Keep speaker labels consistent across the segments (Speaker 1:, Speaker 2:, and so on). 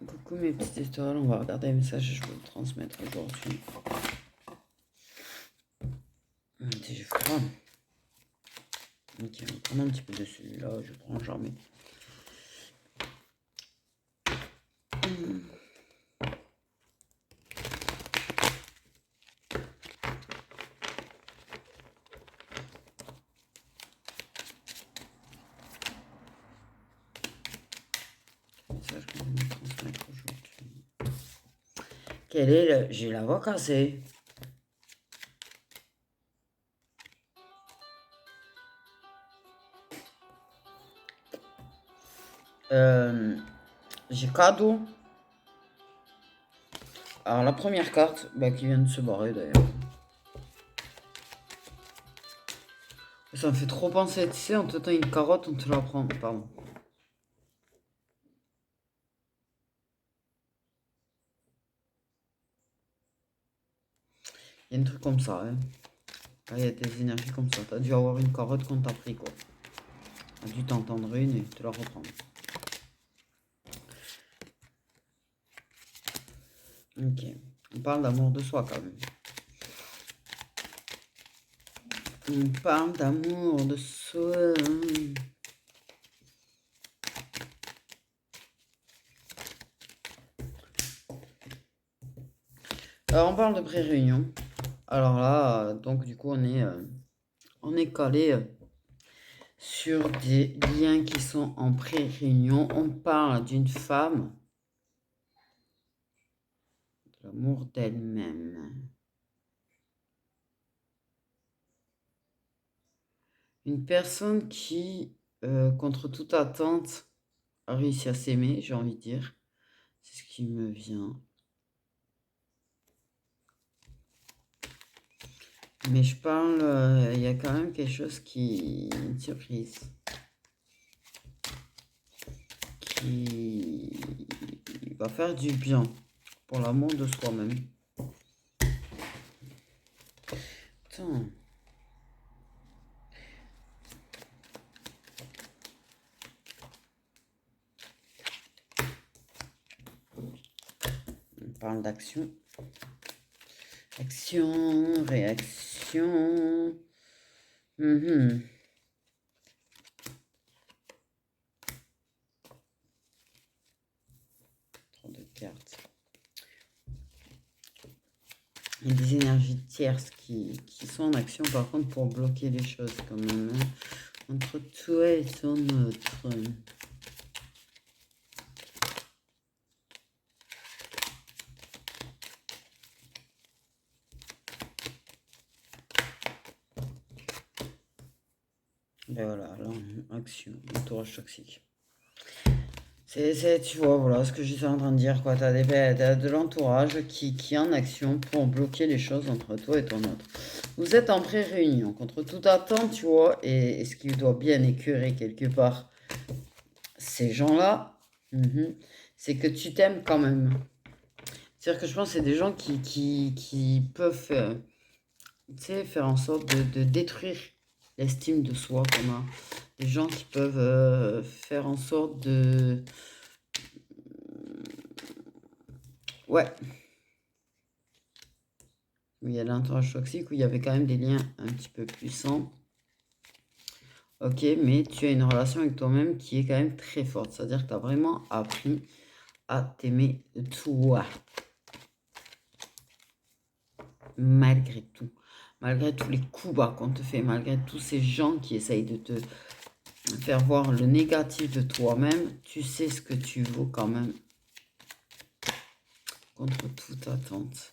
Speaker 1: Coucou mes petites étoiles, on va regarder les messages que je veux transmettre aujourd'hui. J'ai froid. Ok, on va prendre un petit peu de celui-là, je prends jamais. Message que je vais transmettre aujourd'hui. Quel est le... J'ai la voix cassée. J'ai cadeau. Alors la première carte, qui vient de se barrer d'ailleurs. Ça me fait trop penser, tu sais, on te tend une carotte, on te la prend. Pardon. Il y a un truc comme ça, hein. Il y a des énergies comme ça. T'as dû avoir une carotte qu'on t'a pris, quoi. T'as dû t'entendre une et te la reprendre. Ok. On parle d'amour de soi quand même. On parle d'amour de soi. Alors on parle de pré-réunion. Alors là, donc du coup on est calé sur des liens qui sont en pré-réunion. On parle d'une femme, de l'amour d'elle-même. Une personne qui, contre toute attente, a réussi à s'aimer, j'ai envie de dire. C'est ce qui me vient. Mais je parle, il y a quand même quelque chose qui... Une surprise. Qui va faire du bien pour l'amour de soi-même. Attends. On parle d'action. Action, réaction. Trop de cartes. Il y a des énergies tierces qui sont en action, par contre, pour bloquer les choses quand même. Hein. Entre toi et ton autre. Et voilà, là, action, entourage toxique. Tu vois, voilà ce que j'étais en train de dire, quoi. T'as de l'entourage qui est en action pour bloquer les choses entre toi et ton autre. Vous êtes en pré-réunion, contre toute attente, tu vois, et ce qui doit bien écœurer quelque part ces gens-là, c'est que tu t'aimes quand même. C'est-à-dire que je pense que c'est des gens qui peuvent faire en sorte de détruire l'estime de soi qu'on a. Des gens qui peuvent faire en sorte de... Ouais. Où il y a l'entourage toxique, où il y avait quand même des liens un petit peu puissants. Ok, mais tu as une relation avec toi-même qui est quand même très forte. C'est-à-dire que tu as vraiment appris à t'aimer toi. Malgré tout. Malgré tous les coups bas qu'on te fait, malgré tous ces gens qui essayent de te faire voir le négatif de toi-même, tu sais ce que tu vaux quand même. Contre toute attente.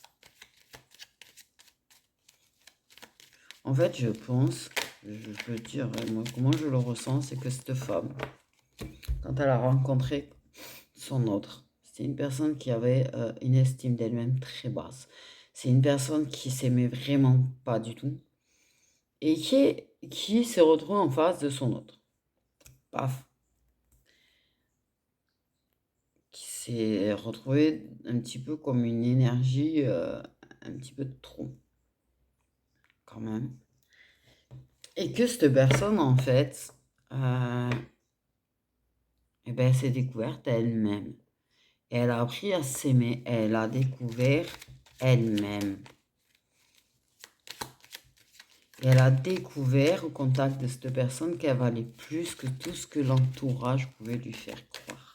Speaker 1: En fait, je pense, je peux dire, moi, comment je le ressens, c'est que cette femme, quand elle a rencontré son autre, c'était une personne qui avait une estime d'elle-même très basse. C'est une personne qui s'aimait vraiment pas du tout et qui s'est retrouvée en face de son autre. Paf. Qui s'est retrouvée un petit peu comme une énergie un petit peu de trop. Quand même. Et que cette personne, en fait, s'est découverte à elle-même. Et elle a appris à s'aimer. Elle a découvert elle-même. Et elle a découvert au contact de cette personne qu'elle valait plus que tout ce que l'entourage pouvait lui faire croire.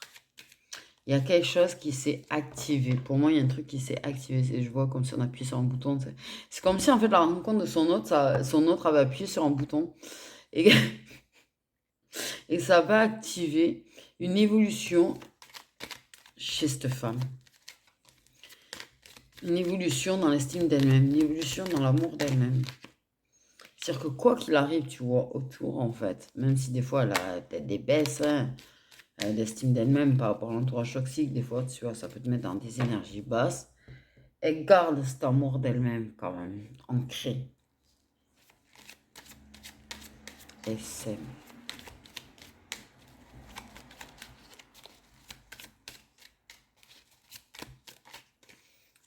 Speaker 1: Il y a quelque chose qui s'est activé. Pour moi, il y a un truc qui s'est activé. Je vois comme si on appuie sur un bouton. C'est comme si, en fait, la rencontre de son autre avait appuyé sur un bouton. Et, et ça va activer une évolution chez cette femme. Une évolution dans l'estime d'elle-même. Une évolution dans l'amour d'elle-même. C'est-à-dire que quoi qu'il arrive, tu vois, autour, en fait, même si des fois, elle a peut-être des baisses, hein, d'estime d'elle-même par rapport à l'entourage toxique, des fois, tu vois, ça peut te mettre dans des énergies basses. Elle garde cet amour d'elle-même, quand même, ancré. Elle s'aime.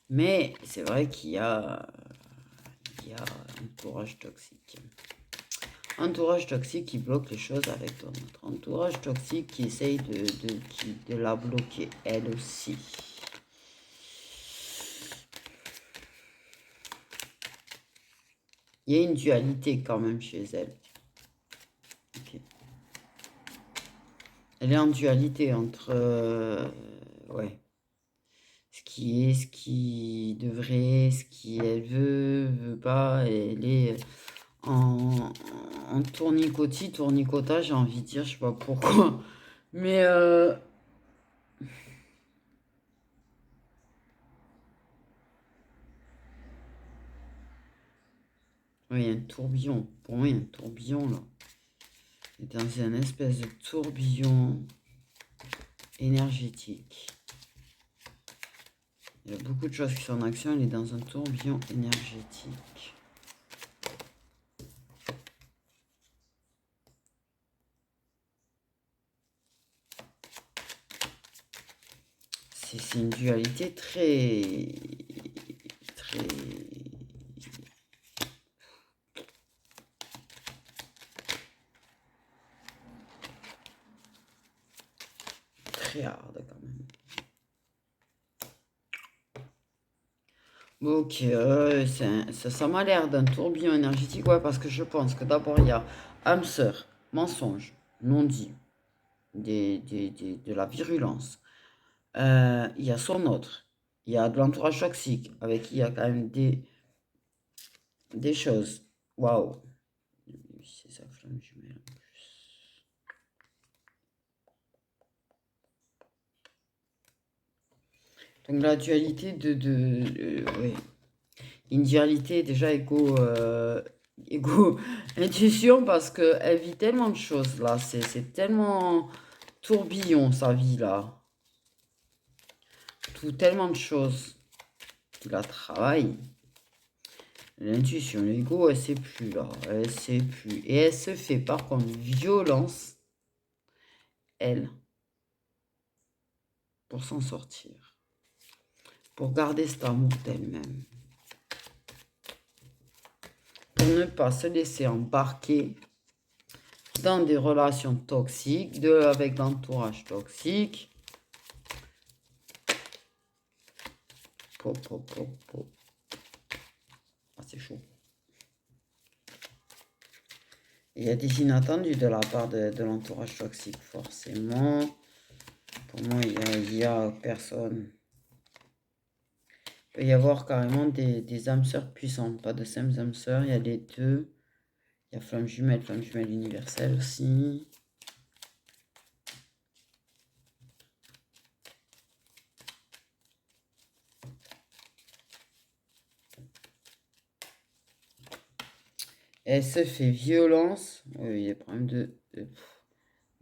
Speaker 1: Mais c'est vrai qu'il y a un entourage toxique. Entourage toxique qui bloque les choses avec ton autre. Entourage toxique qui essaye de la bloquer, elle aussi. Il y a une dualité quand même chez elle. Okay. Elle est en dualité entre... ouais. Ce qui devrait, ce qui elle veut pas. Elle est en tournicotage, j'ai envie de dire, je sais pas pourquoi. Mais oui, il y a un tourbillon. Pour moi, il y a un tourbillon là. Elle est dans un espèce de tourbillon énergétique. Il y a beaucoup de choses qui sont en action. Elle est dans un tourbillon énergétique. C'est une dualité très hard quand même. Ok, ça m'a l'air d'un tourbillon énergétique, ouais, parce que je pense que d'abord il y a âme sœur, mensonge, non dit, de la virulence. Il y a son autre, il y a de l'entourage toxique, avec qui il y a quand même des choses. Waouh, c'est sa flamme jumelle. Donc la dualité ouais. Une dualité déjà égo intuition parce qu'elle vit tellement de choses là. C'est tellement tourbillon sa vie là. Tellement de choses. Il la travaille. L'intuition, l'ego, elle sait plus là. Elle sait plus. Et elle se fait par contre violence, elle, pour s'en sortir. Pour garder cet amour d'elle-même. Pour ne pas se laisser embarquer dans des relations toxiques, avec l'entourage toxique. Ah, c'est chaud. Il y a des inattendus de la part de l'entourage toxique, forcément. Pour moi, il y a personne. Il peut y avoir carrément des âmes sœurs puissantes, pas de simples âmes sœurs, il y a les deux. Il y a flamme jumelle universelle aussi. Elle se fait violence. Oui, il y a problème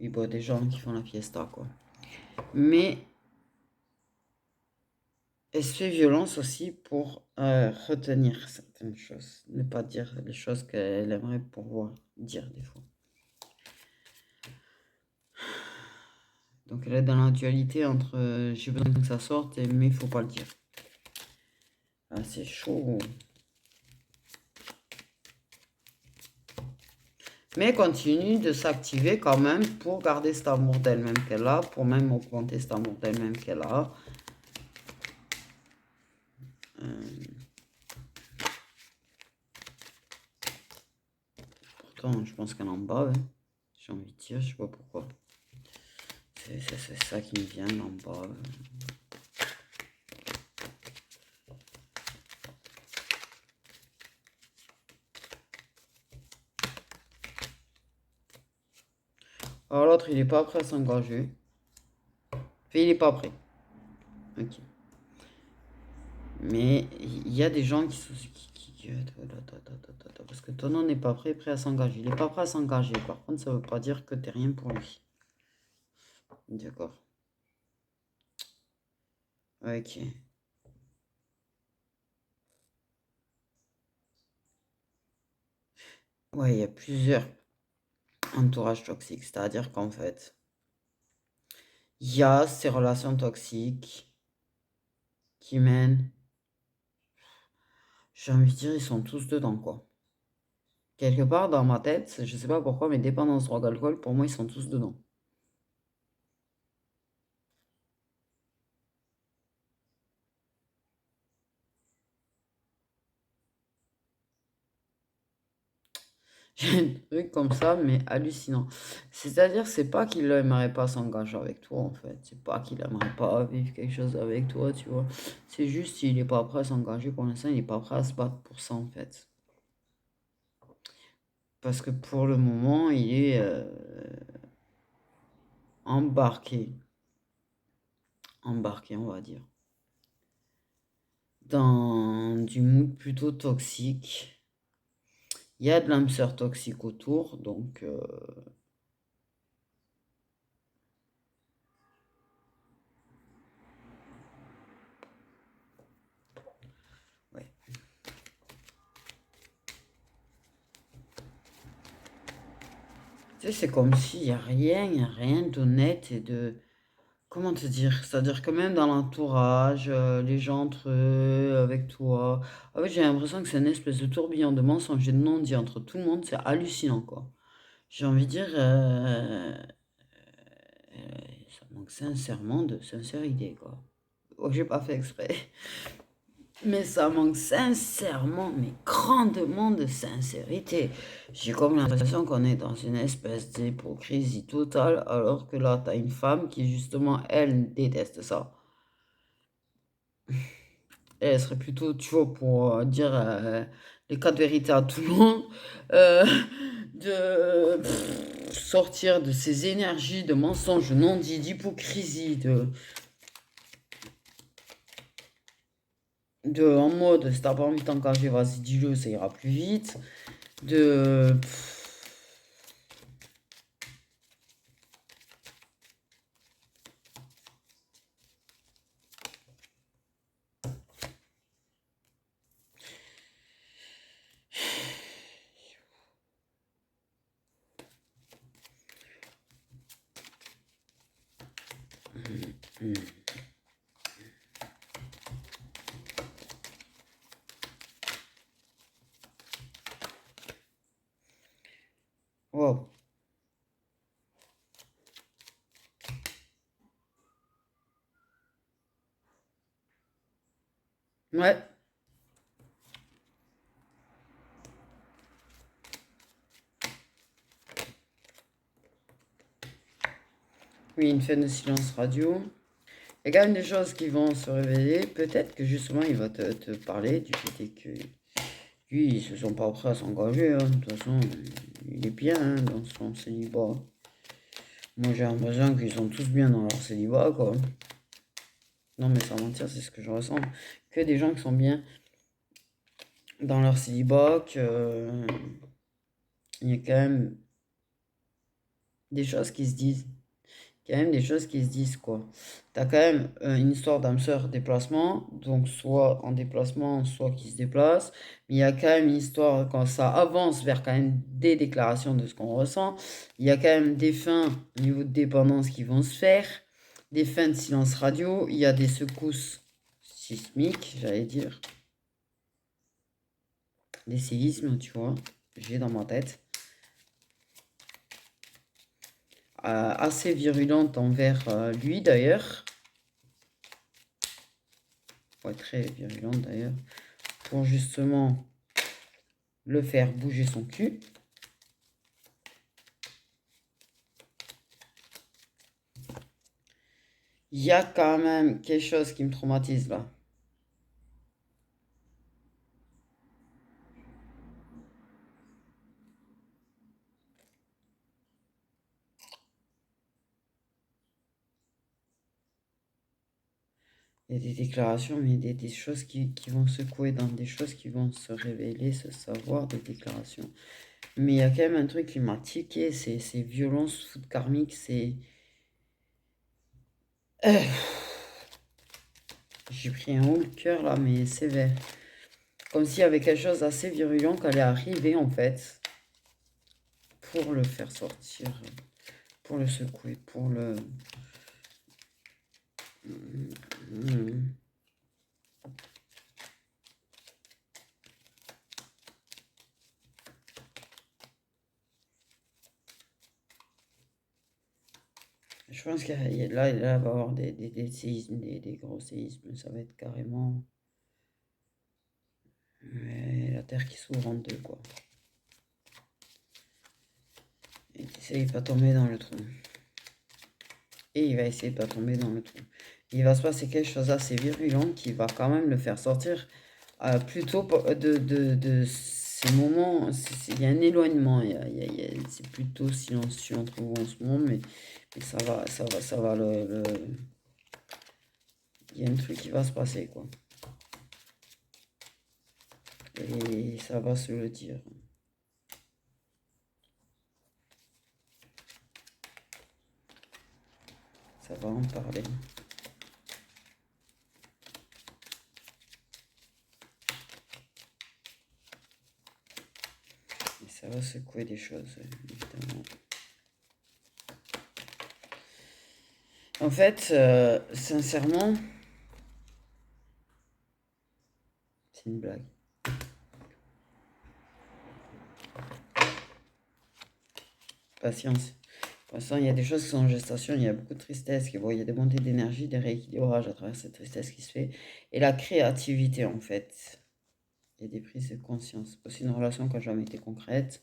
Speaker 1: il y a des gens qui font la fiesta, quoi. Mais elle se fait violence aussi pour retenir certaines choses. Ne pas dire les choses qu'elle aimerait pouvoir dire des fois. Donc elle est dans la dualité entre j'ai besoin que ça sorte, mais il faut pas le dire. Ah, c'est chaud. Mais continue de s'activer quand même pour garder cet amour d'elle-même qu'elle a, pour même augmenter cet amour d'elle-même qu'elle a. Pourtant, je pense qu'elle en bave, hein. J'ai envie de dire, je sais pas pourquoi. C'est ça qui me vient, elle en bave. Alors l'autre, il est pas prêt à s'engager. Enfin, il est pas prêt. Ok. Mais il y a des gens parce que ton nom n'est pas prêt à s'engager. Il n'est pas prêt à s'engager. Par contre, ça veut pas dire que t'es rien pour lui. D'accord. Ok. Ouais, il y a plusieurs entourages toxiques. C'est-à-dire qu'en fait, il y a ces relations toxiques qui mènent. J'ai envie de dire, ils sont tous dedans, quoi. Quelque part dans ma tête, je sais pas pourquoi, mais dépendance, drogue, alcool, pour moi, ils sont tous dedans. J'ai un truc comme ça, mais hallucinant. C'est-à-dire, c'est pas qu'il n'aimerait pas s'engager avec toi, en fait. C'est pas qu'il aimerait pas vivre quelque chose avec toi, tu vois. C'est juste qu'il est pas prêt à s'engager pour l'instant, il est pas prêt à se battre pour ça, en fait. Parce que pour le moment, il est embarqué. Embarqué, on va dire. Dans du mood plutôt toxique. Il y a de l'âme sœur toxique autour, donc ouais. Tu sais, c'est comme s'il n'y a rien, y a rien d'honnête et de... Comment te dire? C'est-à-dire que même dans l'entourage, les gens entre eux, avec toi, en fait, j'ai l'impression que c'est une espèce de tourbillon de mensonges et de non-dits entre tout le monde, c'est hallucinant, quoi. J'ai envie de dire, ça manque sincèrement de sincérité, quoi. Oh, j'ai pas fait exprès. Mais ça manque sincèrement, mais grandement de sincérité. J'ai comme l'impression qu'on est dans une espèce d'hypocrisie totale, alors que là, t'as une femme qui, justement, elle déteste ça. Elle serait plutôt, tu vois, pour dire les quatre vérités à tout le monde, euh, de sortir de ces énergies de mensonges non dits, d'hypocrisie, en mode, si t'as pas envie de t'engager, vas-y, dis-le, ça ira plus vite. De. Wow. Ouais. Oui, une fin de silence radio. Il y a quand même des choses qui vont se révéler. Peut-être que justement, il va te parler du fait que lui, ils se sont pas prêts à s'engager, hein. De toute façon, il est bien, hein, dans son célibat. Moi, j'ai l'impression qu'ils sont tous bien dans leur célibat, quoi. Non, mais sans mentir, c'est ce que je ressens. Que des gens qui sont bien dans leur célibat, que il y a quand même des choses qui se disent. Quand même des choses qui se disent, quoi. T'as quand même une histoire d'âme sœur déplacement, donc soit en déplacement, soit qui se déplace. Mais il y a quand même une histoire, quand ça avance vers quand même des déclarations de ce qu'on ressent, il y a quand même des fins au niveau de dépendance qui vont se faire, des fins de silence radio, il y a des secousses sismiques, j'allais dire, des séismes, tu vois, j'ai dans ma tête. Assez virulente envers lui d'ailleurs. Ouais, très virulente d'ailleurs, pour justement le faire bouger son cul. Il y a quand même quelque chose qui me traumatise là. Il y a des déclarations, mais des choses qui vont secouer dans des choses qui vont se révéler, se savoir, des déclarations. Mais il y a quand même un truc qui m'a tiqué, c'est violence foot karmique, c'est... J'ai pris un haut le cœur là, mais sévère. Comme s'il y avait quelque chose d'assez virulent qui allait arriver en fait, pour le faire sortir, pour le secouer, pour le... Je pense qu'il là, il va y avoir des séismes, des gros séismes. Ça va être carrément la terre qui s'ouvre en deux, quoi. Et il va tomber dans le trou. Et il va essayer de pas tomber dans le trou. Il va se passer quelque chose d'assez virulent qui va quand même le faire sortir plutôt de ces moments. Il y a un éloignement. C'est plutôt silencieux entre vous en ce moment, mais ça va il y a un truc qui va se passer, quoi. Et ça va se le dire. Ça va en parler. Et ça va secouer des choses, évidemment. En fait, sincèrement, c'est une blague. Patience. Pour l'instant, il y a des choses qui sont en gestation, il y a beaucoup de tristesse, il y a des montées d'énergie, des rééquilibrages à travers cette tristesse qui se fait. Et la créativité, en fait. Il y a des prises de conscience. Aussi une relation qui n'a jamais été concrète.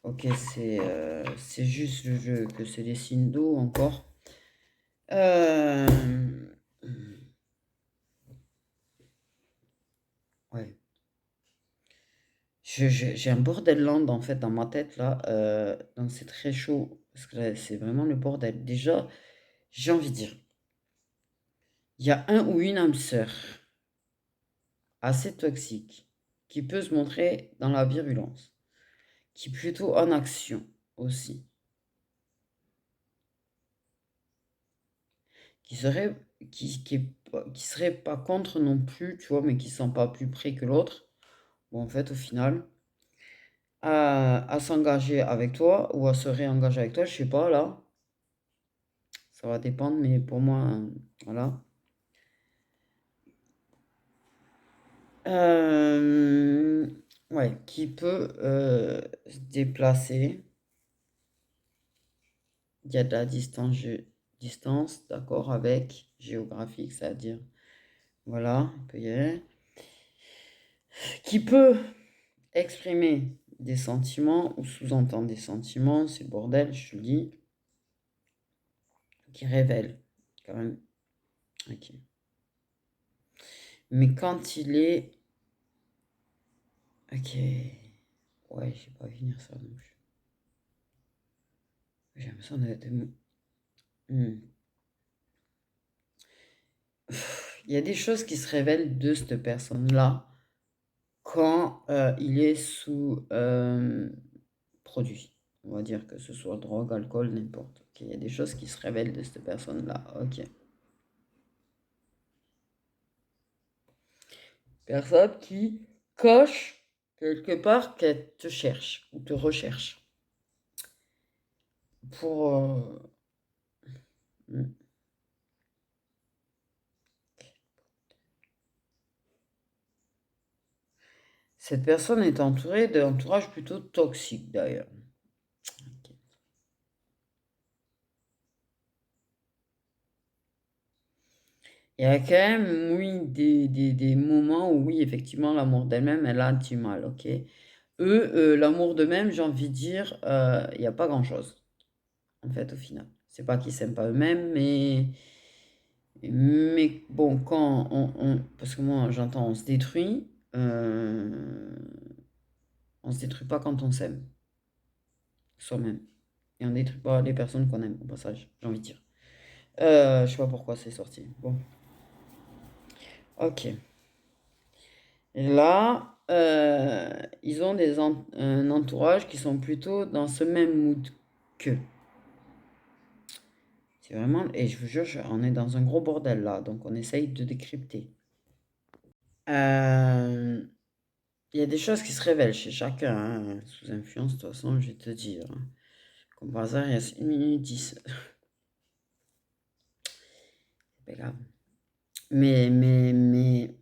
Speaker 1: Ok, c'est juste le jeu, que c'est des signes d'eau encore. Ouais. J'ai un bordel land en fait dans ma tête là. Donc c'est très chaud. Parce que là, c'est vraiment le bordel. Déjà, j'ai envie de dire, il y a un ou une âme sœur assez toxique qui peut se montrer dans la virulence, qui est plutôt en action aussi, qui serait qui serait pas contre non plus, tu vois, mais qui ne sont pas plus près que l'autre. Bon, en fait, au final, à s'engager avec toi ou à se réengager avec toi, je sais pas là. Ça va dépendre, mais pour moi, voilà. Euh, ouais, qui peut se déplacer. Il y a de la distance, distance, d'accord, avec géographique, c'est-à-dire, voilà, il peut y aller. Qui peut exprimer des sentiments ou sous-entendre des sentiments, c'est le bordel, je te le dis. Qui révèle, quand même. Ok. Mais quand il est... Ok. Ouais, j'ai pas vu venir ça non plus. J'ai l'impression d'être... Hmm. Il y a des choses qui se révèlent de cette personne-là quand il est sous produit. On va dire que ce soit drogue, alcool, n'importe. Ok, il y a des choses qui se révèlent de cette personne-là. Ok. Personne qui coche quelque part qu'elle te cherche ou te recherche. Pour... hmm. Cette personne est entourée d'un entourage plutôt toxique d'ailleurs. Ok. Il y a quand même, oui, des moments où, oui, effectivement, l'amour d'elle-même, elle a du mal, ok? Eux, l'amour d'eux-mêmes, j'ai envie de dire, il n'y a pas grand-chose, en fait, au final. C'est pas qu'ils s'aiment pas eux-mêmes, mais bon, parce que moi, j'entends on se détruit, on se détruit pas quand on s'aime, soi-même. Et on détruit pas les personnes qu'on aime, au passage, j'ai envie de dire. Je sais pas pourquoi c'est sorti. Bon, ok. Et là, ils ont un entourage qui sont plutôt dans ce même mood qu'eux. C'est vraiment, et je vous jure, on est dans un gros bordel là, donc on essaye de décrypter. Euh, Il y a des choses qui se révèlent chez chacun, hein, sous influence, de toute façon, je vais te dire, hein. Comme par hasard, il y a 1 minute 10. C'est pas grave. Mais, il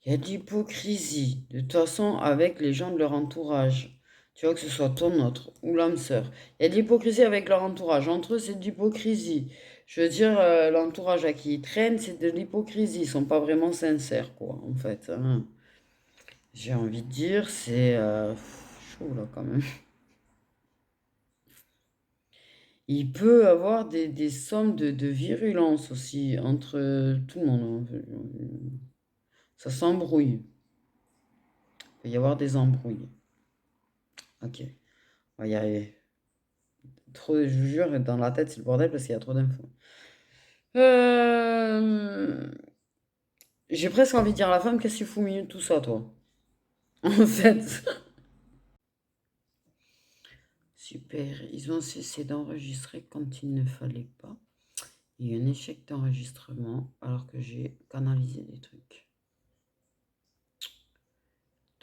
Speaker 1: y a de l'hypocrisie, de toute façon, avec les gens de leur entourage. Tu vois, que ce soit ton autre ou l'âme sœur. Il y a de l'hypocrisie avec leur entourage. Entre eux, c'est de l'hypocrisie. Je veux dire, l'entourage à qui ils traînent, c'est de l'hypocrisie. Ils sont pas vraiment sincères, quoi, en fait, hein. J'ai envie de dire, c'est chaud, là, quand même. Il peut avoir des sommes de virulence aussi entre tout le monde, hein. Ça s'embrouille. Il peut y avoir des embrouilles. Ok, on va y arriver. Trop, je vous jure, dans la tête, c'est le bordel parce qu'il y a trop d'infos. Euh, J'ai presque envie de dire à la femme, qu'est-ce que tu fous au milieu de tout ça, toi? En fait. Super, ils ont cessé d'enregistrer quand il ne fallait pas. Il y a eu un échec d'enregistrement alors que j'ai canalisé des trucs.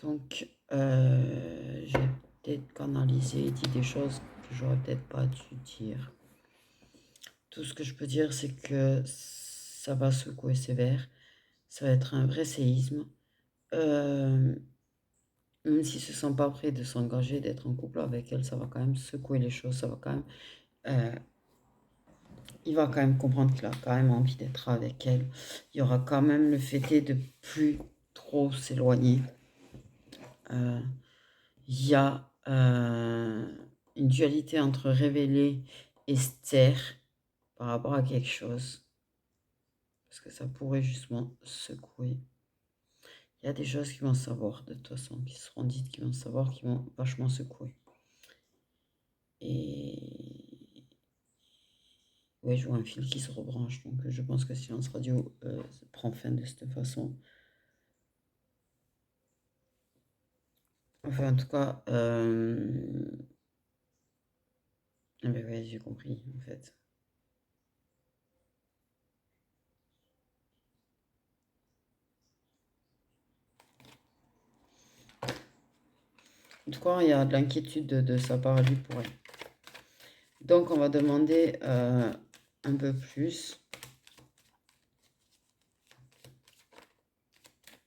Speaker 1: Donc, j'ai peut-être canalisé, dit des choses que j'aurais peut-être pas dû dire. Tout ce que je peux dire, c'est que ça va secouer sévère. Ça va être un vrai séisme. Euh, Même s'ils ne se sont pas prêts de s'engager, d'être en couple avec elle, ça va quand même secouer les choses. Ça va quand même, euh, il va quand même comprendre qu'il a quand même envie d'être avec elle. Il y aura quand même le fait de plus trop s'éloigner. Euh, Il y a une dualité entre révéler et se taire par rapport à quelque chose. Parce que ça pourrait justement secouer. Il y a des choses qui vont savoir de toute façon, qui seront dites, qui vont savoir, qui vont vachement secouer. Et ouais, je vois un fil qui se rebranche, donc je pense que Silence Radio prend fin de cette façon. Enfin, en tout cas, ah ben ouais, j'ai compris, en fait. En tout cas, il y a de l'inquiétude de sa part, lui, pour elle. Donc, on va demander un peu plus.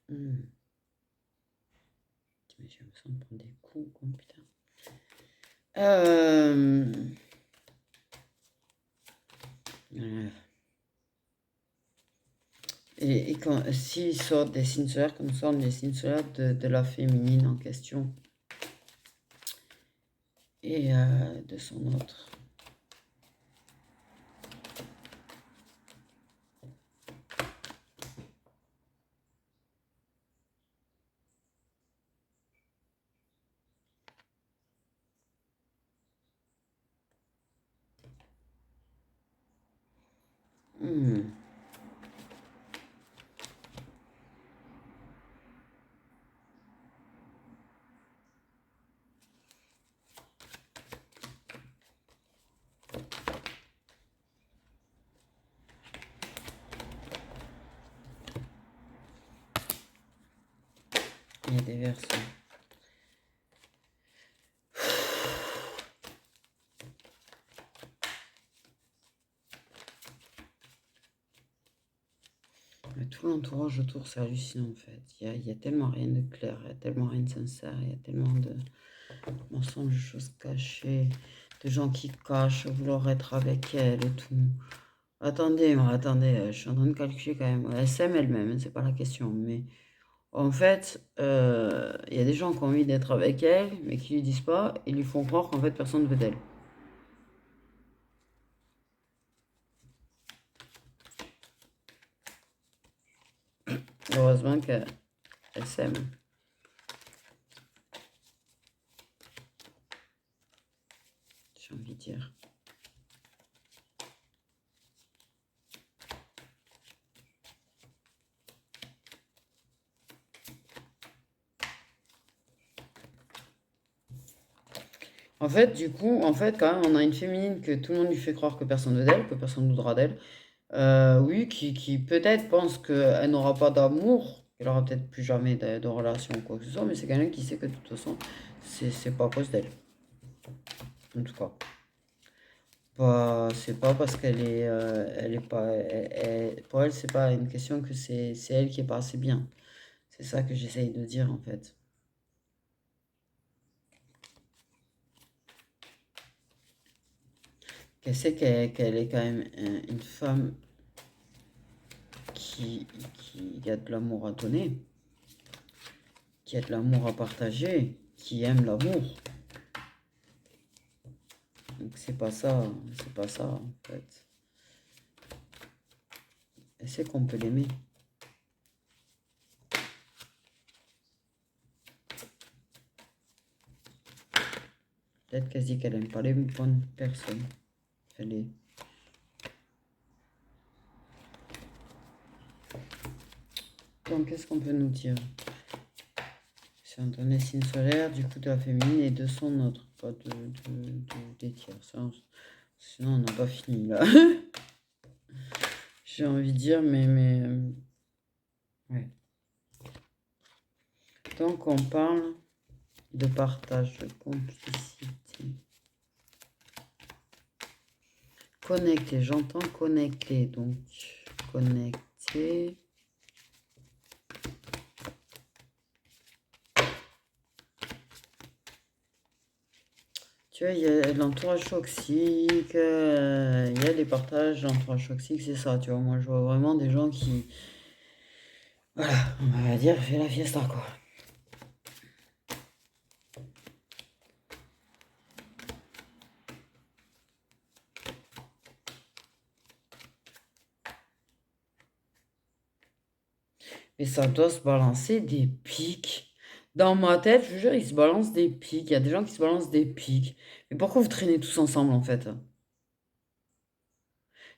Speaker 1: Mais j'ai l'impression de prendre des coups, quoi, putain. Et s'ils sortent des signes solaires, comme sortent des signes solaires de la féminine en question et de son autre. Hmm. Il y a des versions. Mais tout l'entourage autour, c'est hallucinant en fait. Il y a tellement rien de clair, il y a tellement rien de sincère, il y a tellement de mensonges, de choses cachées. Des gens qui cachent vouloir être avec elle et tout. Attendez, je suis en train de calculer quand même. Elle s'aime elle-même, hein, c'est pas la question. Mais en fait, il y a des gens qui ont envie d'être avec elle, mais qui lui disent pas, et lui font croire qu'en fait personne ne veut d'elle. Heureusement qu'elle s'aime. J'ai envie de dire. En fait, du coup, en fait, quand même, on a une féminine que tout le monde lui fait croire que personne ne veut d'elle, que personne ne voudra d'elle. Oui, qui peut-être pense qu'elle n'aura pas d'amour, qu'elle aura peut-être plus jamais de relation ou quoi que ce soit, mais c'est quelqu'un qui sait que de toute façon, c'est pas à cause d'elle. En tout cas. C'est pas parce qu'elle est, elle est pas, pour elle, c'est pas une question que c'est elle qui est pas assez bien. C'est ça que j'essaye de dire en fait. Qu'elle sait qu'elle est quand même une femme qui a de l'amour à donner, qui a de l'amour à partager, qui aime l'amour. Donc c'est pas ça en fait. Elle sait qu'on peut l'aimer. Peut-être qu'elle se dit qu'elle aime pas les bonnes personnes. Elle est. Donc qu'est-ce qu'on peut nous dire? C'est un donné signe solaire, du coup de la féminine et de son autre, pas des tiers. Sinon on n'a pas fini là. J'ai envie de dire, mais ouais. Donc on parle de partage, de complicité. Connecté, j'entends connecté, donc connecté. Tu vois, il y a l'entourage toxique, il y a les partages d'entourage toxique, c'est ça, tu vois. Moi, je vois vraiment des gens qui, voilà, on va dire, fait la fiesta, quoi. Mais ça doit se balancer des pics. Dans ma tête, je vous jure, il se balance des pics. Il y a des gens qui se balancent des pics. Mais pourquoi vous traînez tous ensemble, en fait?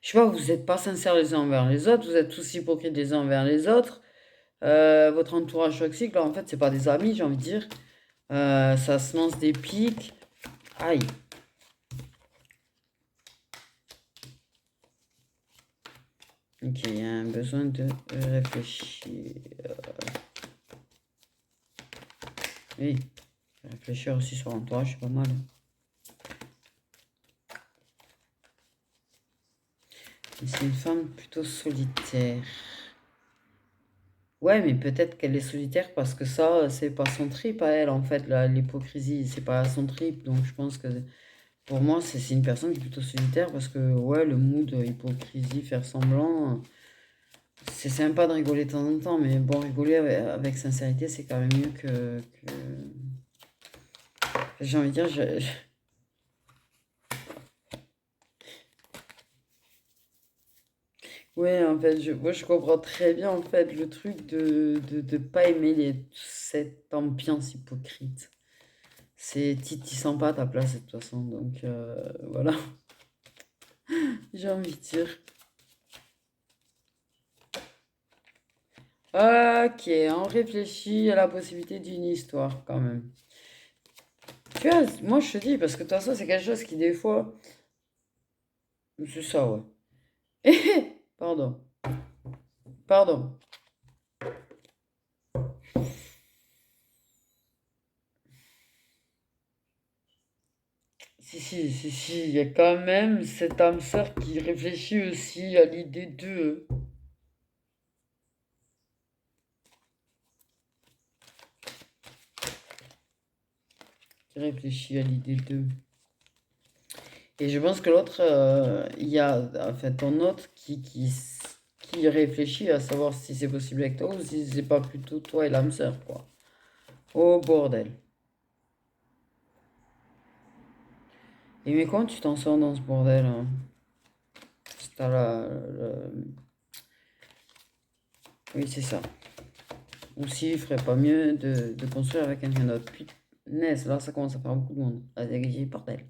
Speaker 1: Je sais pas, vous n'êtes pas sincères les uns envers les autres, vous êtes tous hypocrites les uns envers les autres. Votre entourage toxique, là, en fait, c'est pas des amis, j'ai envie de dire. Ça se lance des pics. Aïe. Ok, il y a un besoin de réfléchir. Oui, réfléchir aussi sur l'entourage, c'est pas mal. C'est une femme plutôt solitaire. Ouais, mais peut-être qu'elle est solitaire parce que ça, c'est pas son trip à elle, en fait, l'hypocrisie, c'est pas son trip. Donc je pense que pour moi, c'est une personne qui est plutôt solitaire parce que, ouais, le mood hypocrisie, faire semblant, c'est sympa de rigoler de temps en temps, mais bon, rigoler avec sincérité, c'est quand même mieux que... J'ai envie de dire, ouais, en fait, moi, je comprends très bien, en fait, le truc de pas aimer cette ambiance hypocrite. T'y sens pas ta place de toute façon, donc voilà, j'ai envie de dire. Ok, on réfléchit à la possibilité d'une histoire quand même. Tu vois, moi je te dis, parce que de toute façon, c'est quelque chose qui, des fois, c'est ça, ouais. Pardon, pardon. Si, il y a quand même cette âme sœur qui réfléchit aussi à l'idée d'eux. Qui réfléchit à l'idée d'eux. Et je pense que l'autre, il y a, en fait, ton autre qui réfléchit à savoir si c'est possible avec toi ou si c'est pas plutôt toi et l'âme sœur, quoi. Oh bordel. Et mais comment tu t'en sors dans ce bordel, hein? Si t'as Oui, c'est ça. Ou s'il ferait pas mieux de construire avec quelqu'un d'autre. Punaise, là, ça commence à faire beaucoup de monde. Allez, bordel.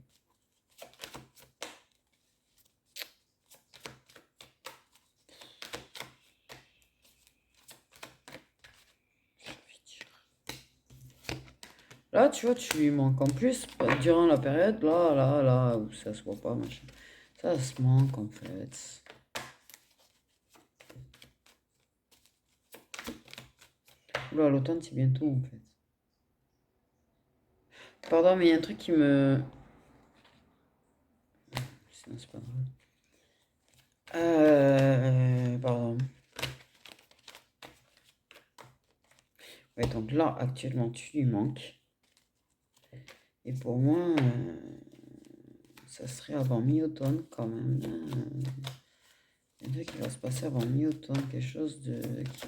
Speaker 1: Là, tu vois, tu lui manques en plus, durant la période, là, où ça se voit pas, machin. Ça se manque, en fait. Là, l'automne, c'est bientôt, en fait. Pardon, mais il y a un truc qui me... Sinon, c'est pas drôle. Pardon. Ouais, donc là, actuellement, tu lui manques. Et pour moi, ça serait avant mi-automne, quand même. Il y a un truc qui va se passer avant mi-automne, quelque chose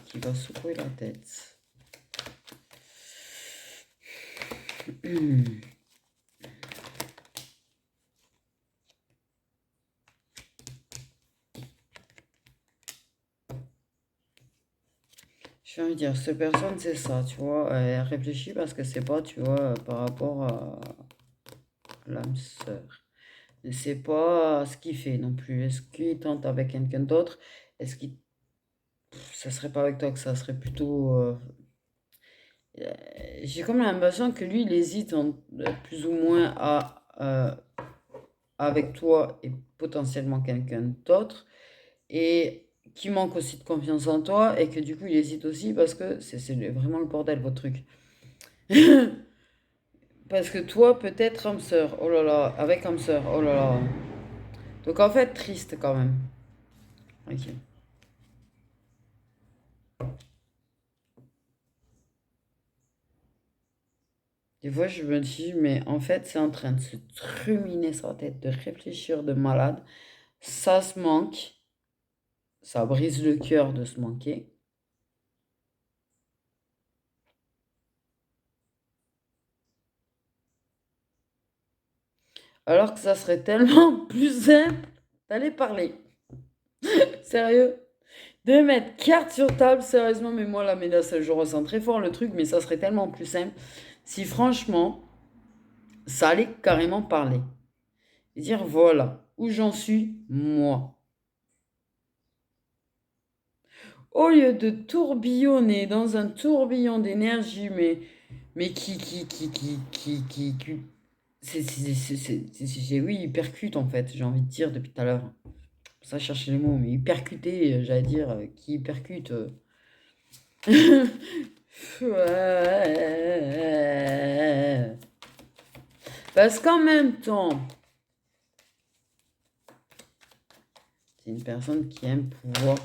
Speaker 1: qui va secouer la tête. Je vais envie de dire, cette personne, c'est ça, tu vois. Elle réfléchit parce que c'est pas, tu vois, par rapport à l'âme sœur. Elle sait pas ce qu'il fait non plus. Est-ce qu'il tente avec quelqu'un d'autre? Est-ce qu'il... Ça serait pas avec toi que ça serait plutôt... J'ai comme l'impression que lui, il hésite plus ou moins avec toi et potentiellement quelqu'un d'autre. Et qui manque aussi de confiance en toi et que du coup il hésite aussi parce que c'est vraiment le bordel votre truc. Parce que toi peut-être âme sœur, oh là là, avec âme sœur, oh là là. Donc en fait triste quand même. Ok. Des fois je me dis mais en fait c'est en train de se ruminer sa tête, de réfléchir de malade. Ça se manque, ça brise le cœur de se manquer. Alors que ça serait tellement plus simple d'aller parler. Sérieux? De mettre carte sur table, sérieusement, mais moi la médasse, je ressens très fort le truc, mais ça serait tellement plus simple si franchement, ça allait carrément parler. Et dire voilà, où j'en suis, moi. Au lieu de tourbillonner dans un tourbillon d'énergie, mais oui, il percute en fait, j'ai envie de dire depuis tout à l'heure. Ça, chercher les mots, mais il percutait, j'allais dire, qui percute. Ouais. Parce qu'en même temps, c'est une personne qui aime pouvoir,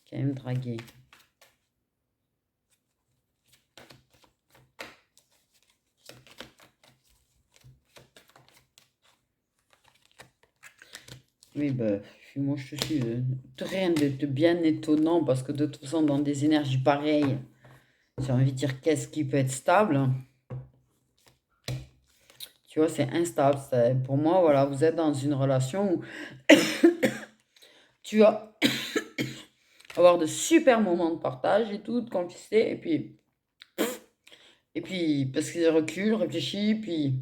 Speaker 1: qui aime draguer. Oui, bah, moi je te suis. Rien de bien étonnant parce que de toute façon, dans des énergies pareilles, j'ai envie de dire qu'est-ce qui peut être stable. Tu vois, c'est instable. Pour moi, voilà, vous êtes dans une relation où tu vas avoir de super moments de partage et tout, de complicité, et puis parce qu'il recule, réfléchit, puis.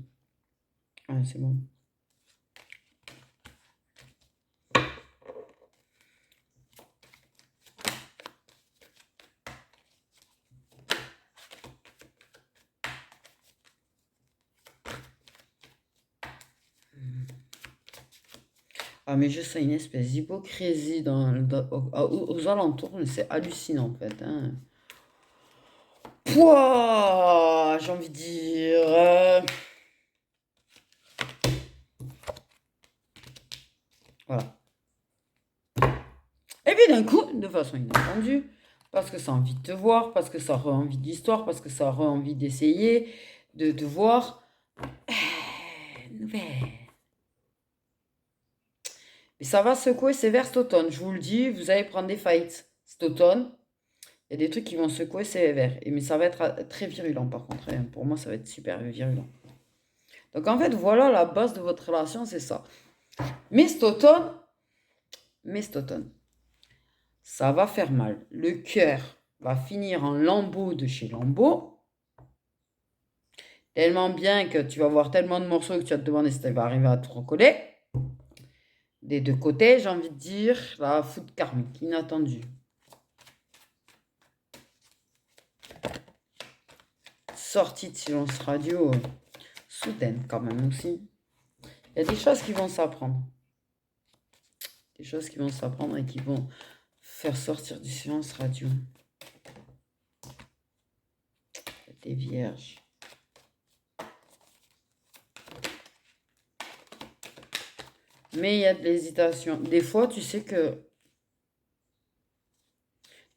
Speaker 1: Ouais, c'est bon. Ah, mais je sens une espèce d'hypocrisie aux alentours, mais c'est hallucinant en fait, hein. Pouah, j'ai envie de dire. Voilà. Et puis d'un coup, de façon inattendue, parce que ça a envie de te voir, parce que ça a envie d'histoire, parce que ça a envie d'essayer de te voir. Nouvelle. Mais ça va secouer sévère cet automne. Je vous le dis, vous allez prendre des fights cet automne. Il y a des trucs qui vont secouer sévère. Mais ça va être très virulent par contre, hein. Pour moi, ça va être super virulent. Donc en fait, voilà la base de votre relation, c'est ça. Mais cet automne, ça va faire mal. Le cœur va finir en lambeaux de chez Lambeau. Tellement bien que tu vas voir tellement de morceaux que tu vas te demander si tu vas arriver à te recoller. Des deux côtés, j'ai envie de dire, la foudre karmique, inattendue. Sortie de silence radio, soudaine quand même aussi. Il y a des choses qui vont s'apprendre. Des choses qui vont s'apprendre et qui vont faire sortir du silence radio. Des vierges. Mais il y a de l'hésitation. Des fois, tu sais que...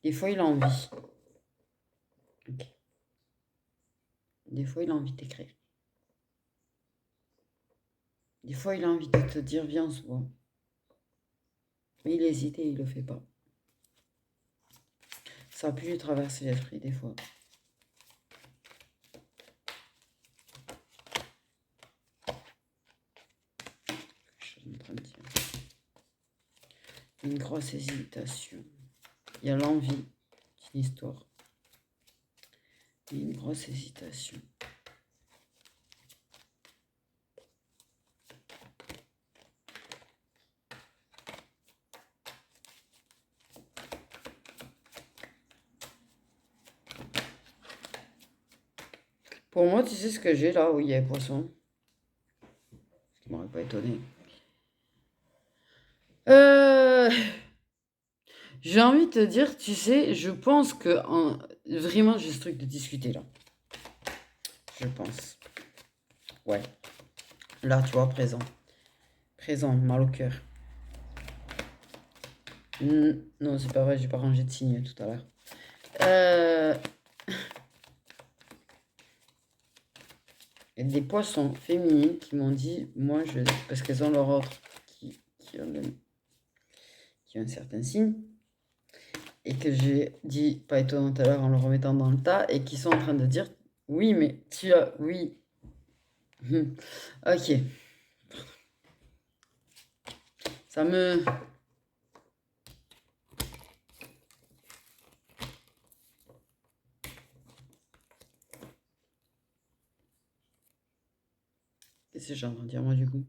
Speaker 1: Des fois, il a envie. Ok. Des fois, il a envie d'écrire. Des fois, il a envie de te dire, viens, on se voit. Mais il hésite et il le fait pas. Ça a pu lui traverser l'esprit des fois. Je suis en train de dire. Une grosse hésitation. Il y a l'envie d'une histoire. Et une grosse hésitation. Pour moi, tu sais ce que j'ai là où il y a les poissons? Je m'aurais pas étonné. J'ai envie de te dire, tu sais, je pense que vraiment j'ai ce truc de discuter là. Je pense. Ouais. Là, tu vois, présent. Présent, mal au cœur. Non, c'est pas vrai, j'ai pas rangé de signe tout à l'heure. Il y a des poissons féminines qui m'ont dit, moi, parce qu'elles ont leur ordre qui ont un certain signe, et que j'ai dit, pas étonnant tout à l'heure en le remettant dans le tas, et qui sont en train de dire, oui, mais tu as, oui. Ok. Ça me... Qu'est-ce que j'ai envie de dire, moi, du coup?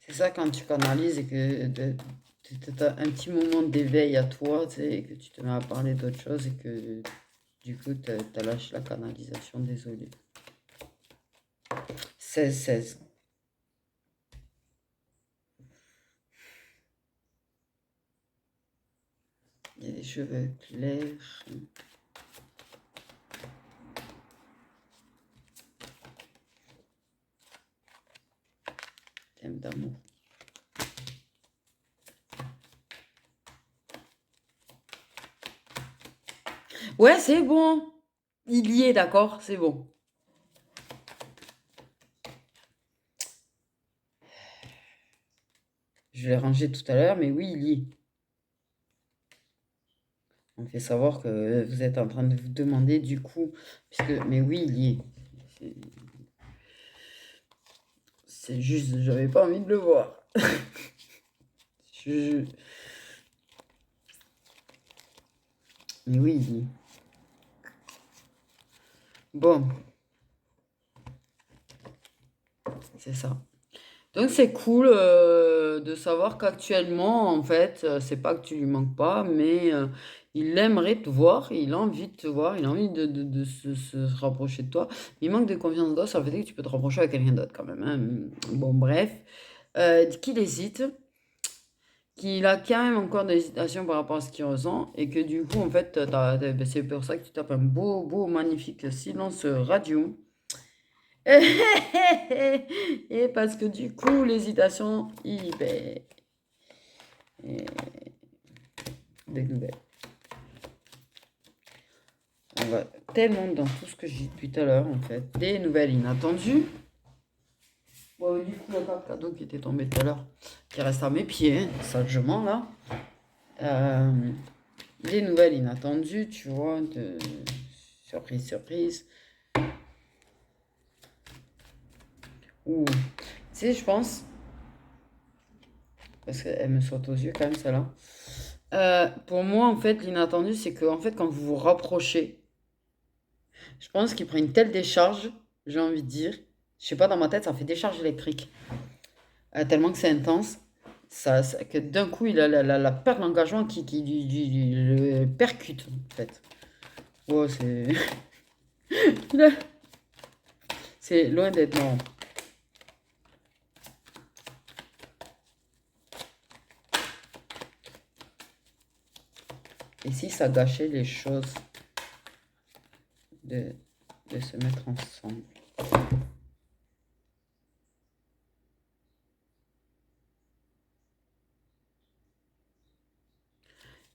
Speaker 1: C'est ça quand tu canalises et que tu as un petit moment d'éveil à toi, tu sais, et que tu te mets à parler d'autre chose et que du coup, tu as lâché la canalisation, désolé. 16-16. Il y a des cheveux clairs. Thème d'amour. Ouais, c'est bon. Il y est, d'accord, c'est bon. Je l'ai rangé tout à l'heure, mais oui, il y est. On fait savoir que vous êtes en train de vous demander du coup, puisque, mais oui, il y est. C'est juste, j'avais pas envie de le voir. Mais oui, il y est. Bon, c'est ça. Donc c'est cool de savoir qu'actuellement, en fait, c'est pas que tu lui manques pas, mais il aimerait te voir, il a envie de te voir, il a envie de se rapprocher de toi. Il manque de confiance en toi, ça veut dire que tu peux te rapprocher avec quelqu'un d'autre quand même, hein. Bon, bref. Qu'il hésite, qu'il a quand même encore des hésitations par rapport à ce qu'il ressent, et que du coup, en fait, ben, c'est pour ça que tu tapes un beau, magnifique silence radio. Et parce que du coup, l'hésitation, des nouvelles. On va tellement dans tout ce que j'ai dit depuis tout à l'heure, en fait. Des nouvelles inattendues. Bon, du coup, le cadeau qui était tombé tout à l'heure, qui reste à mes pieds, hein, sagement là. Euh, des nouvelles inattendues, tu vois, de surprise, surprise. Ou, tu sais, je pense, parce qu'elle me saute aux yeux quand même, celle-là. Pour moi, en fait, l'inattendu, c'est que, en fait, quand vous vous rapprochez, je pense qu'il prend une telle décharge, j'ai envie de dire. Je sais pas, dans ma tête, ça fait décharge électrique. Tellement que c'est intense. Que d'un coup, il a la perte d'engagement qui le percute, en fait. Oh, c'est. C'est loin d'être marrant. Et si ça gâchait les choses de, de se mettre ensemble?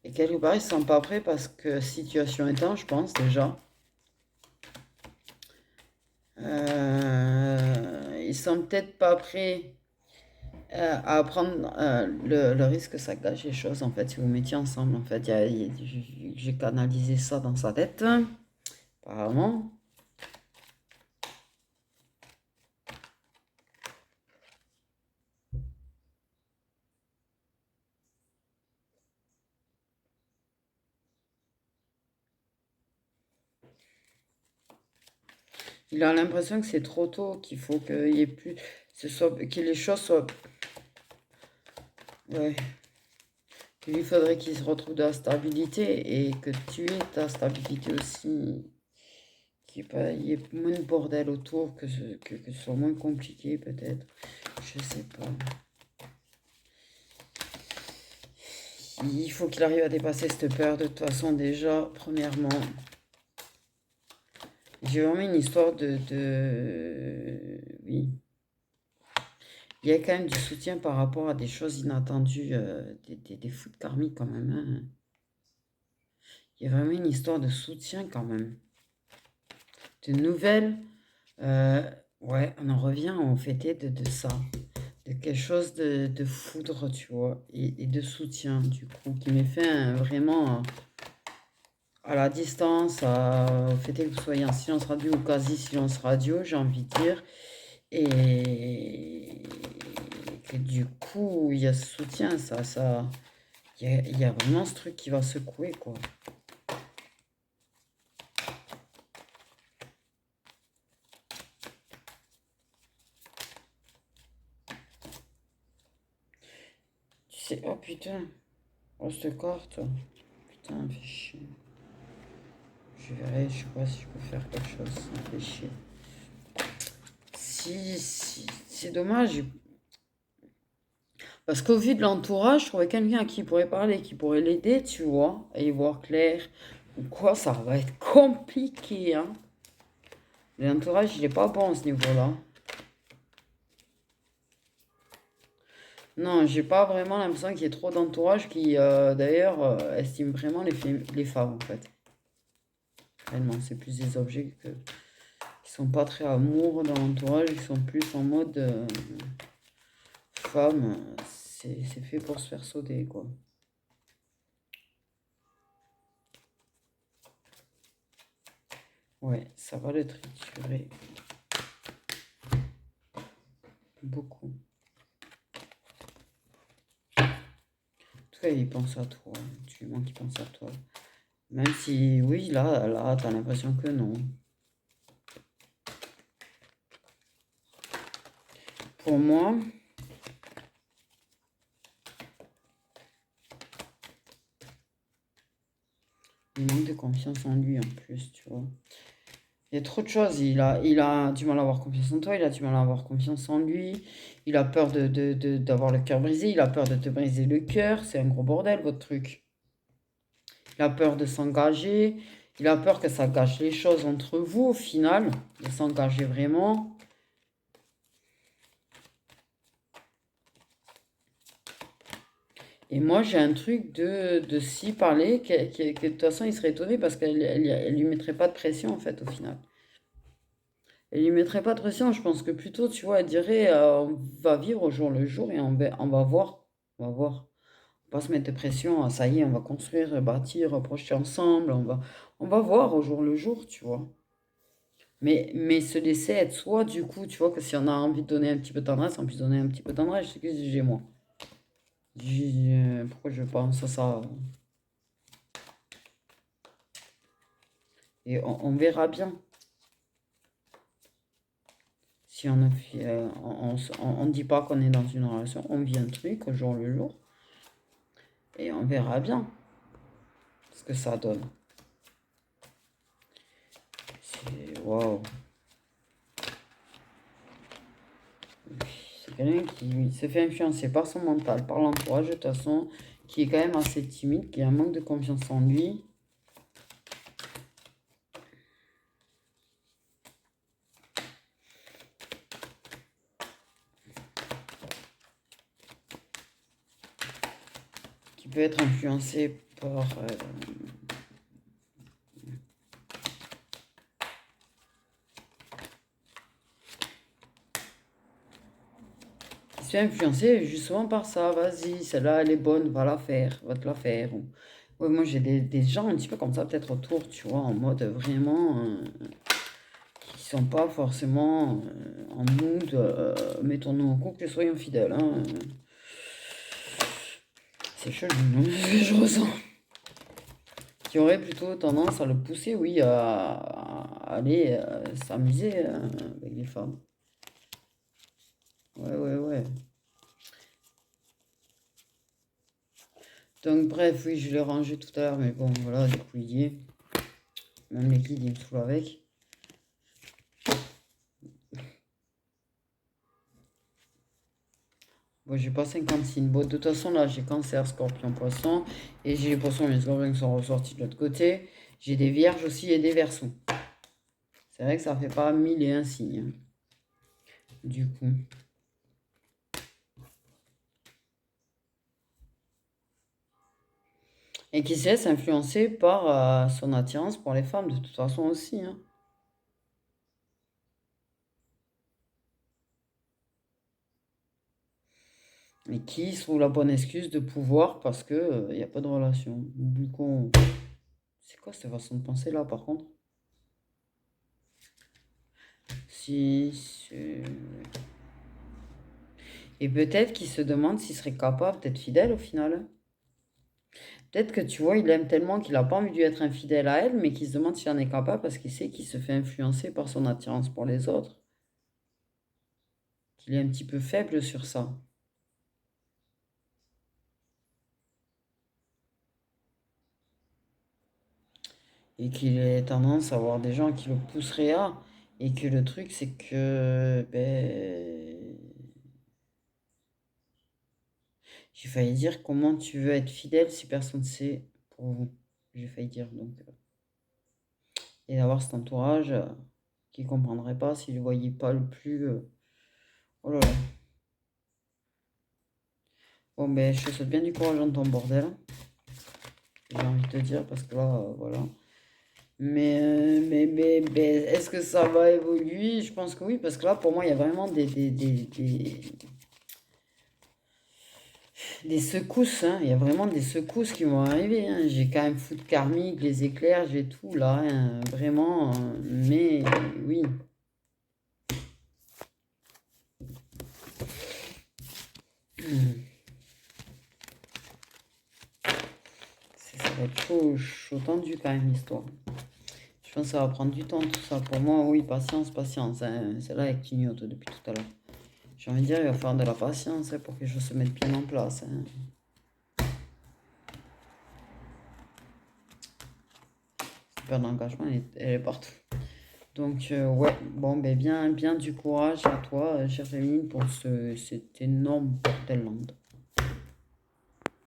Speaker 1: Et quelque part, ils sont pas prêts parce que situation étant, je pense déjà. Ils sont peut-être pas prêts à prendre le risque que ça gâche les choses, en fait, si vous mettiez ensemble. En fait, j'ai canalisé ça dans sa tête, apparemment. Il a l'impression que c'est trop tôt, qu'il faut qu'il y ait plus, que les choses soient, ouais, qu'il lui faudrait qu'il se retrouve de la stabilité et que tu aies ta stabilité aussi, qu'il y ait moins de bordel autour, que ce soit moins compliqué peut-être, je sais pas. Il faut qu'il arrive à dépasser cette peur de toute façon déjà, premièrement. J'ai vraiment une histoire Oui. Il y a quand même du soutien par rapport à des choses inattendues, des foot karmiques quand même, hein. Il y a vraiment une histoire de soutien quand même. De nouvelles. euh, ouais, on en revient au fait de ça. De quelque chose de foudre, tu vois. Et de soutien, du coup, qui m'est fait vraiment à la distance, au fait que vous soyez en silence radio ou quasi silence radio, j'ai envie de dire. Et que du coup, il y a ce soutien, il y a vraiment ce truc qui va secouer, quoi. Tu sais, oh putain, oh cette carte, putain, fait chier. Je verrai, je sais pas si je peux faire quelque chose, ça me fait chier. Si, c'est dommage, parce qu'au vu de l'entourage, je trouvais quelqu'un à qui pourrait parler, qui pourrait l'aider, tu vois, à y voir clair, ou quoi, ça va être compliqué, hein. L'entourage, il est pas bon à ce niveau-là. Non, j'ai pas vraiment l'impression qu'il y ait trop d'entourage qui, d'ailleurs, estime vraiment les femmes, en fait. Réellement, c'est plus des objets qui sont pas très amour dans l'entourage, qui sont plus en mode femme, c'est fait pour se faire sauter, quoi. Ouais, ça va le triturer. Beaucoup. En tout cas, il pense à toi. Tu vois qu'il pense à toi. Même si, oui, là, t'as l'impression que non. Pour moi, il manque de confiance en lui en plus, tu vois. Il y a trop de choses. Il a du mal à avoir confiance en toi, il a du mal à avoir confiance en lui. Il a peur d'avoir le cœur brisé, il a peur de te briser le cœur. C'est un gros bordel, votre truc. Il a peur de s'engager. Il a peur que ça gâche les choses entre vous au final, de s'engager vraiment. Et moi, j'ai un truc de s'y parler, que de toute façon, il serait étonné parce qu'elle lui mettrait pas de pression, en fait, au final. Elle lui mettrait pas de pression, je pense que plutôt, tu vois, elle dirait, on va vivre au jour le jour et on va voir. On va voir. Pas se mettre de pression, ah, ça y est, on va construire, bâtir, projeter ensemble, on va voir au jour le jour, tu vois. Mais se laisser être soi, du coup, tu vois, que si on a envie de donner un petit peu de tendresse, on puisse donner un petit peu de tendresse, c'est ce que j'ai moi. Pourquoi je pense à ça? Et on verra bien. Si on ne dit pas qu'on est dans une relation, on vit un truc au jour le jour. Et on verra bien ce que ça donne. C'est waouh. C'est quelqu'un qui se fait influencer par son mental, par l'entourage, de toute façon, qui est quand même assez timide, qui a un manque de confiance en lui. Qui peut être influencé par... qui se fait influencer justement par ça. Vas-y, celle-là, elle est bonne, va la faire, va te la faire. Ouais, moi, j'ai des gens un petit peu comme ça, peut-être autour, tu vois, en mode vraiment... qui sont pas forcément en mood, mettons-nous en couple et soyons fidèles. Hein. C'est chelou, non? Je ressens. Qui aurait plutôt tendance à le pousser, oui, à aller s'amuser avec les femmes. Ouais, ouais, ouais. Donc, bref, oui, je l'ai rangé tout à l'heure, mais bon, voilà, du coup, il y est. Même les guides, ils me saoulent avec. Bon, j'ai pas 50 signes. Bon, de toute façon, là, j'ai Cancer, Scorpion, Poisson. Et j'ai les Poissons et les Scorpions qui sont ressortis de l'autre côté. J'ai des Vierges aussi et des Verseaux. C'est vrai que ça fait pas 1001 signes. Hein, du coup. Et qui se laisse influencer par son attirance pour les femmes, de toute façon aussi. Hein. Et qui trouve la bonne excuse de pouvoir parce que il n'y a pas de relation. Du coup, c'est quoi cette façon de penser là par contre? Si. Et peut-être qu'il se demande s'il serait capable d'être fidèle au final. Peut-être que tu vois, il aime tellement qu'il n'a pas envie d'être infidèle à elle, mais qu'il se demande s'il en est capable parce qu'il sait qu'il se fait influencer par son attirance pour les autres. Qu'il est un petit peu faible sur ça. Et qu'il ait tendance à avoir des gens qui le pousseraient à. Et que le truc, c'est que... Ben, j'ai failli dire comment tu veux être fidèle si personne ne sait pour vous. J'ai failli dire donc. Et d'avoir cet entourage qui ne comprendrait pas s'il ne voyait pas le plus. Oh là là. Bon, ben, je te souhaite bien du courage dans ton bordel. J'ai envie de te dire parce que là, voilà. Mais, est-ce que ça va évoluer? Je pense que oui, parce que là, pour moi, il y a vraiment des secousses. Hein. Il y a vraiment des secousses qui vont arriver. Hein. J'ai quand même foot karmique, les éclairs, j'ai tout là. Hein. Vraiment. Mais oui. Ça va être chaud tendu quand même l'histoire. Je pense que ça va prendre du temps tout ça. Pour moi, oui, patience, patience. Hein. C'est là elle clignote depuis tout à l'heure. J'ai envie de dire, il va falloir de la patience hein, pour que les choses se mettent bien en place. Hein. Cette perte d'engagement, elle est partout. Donc, ouais, bon, ben bien du courage à toi, chère Féminine, pour cet énorme bordel.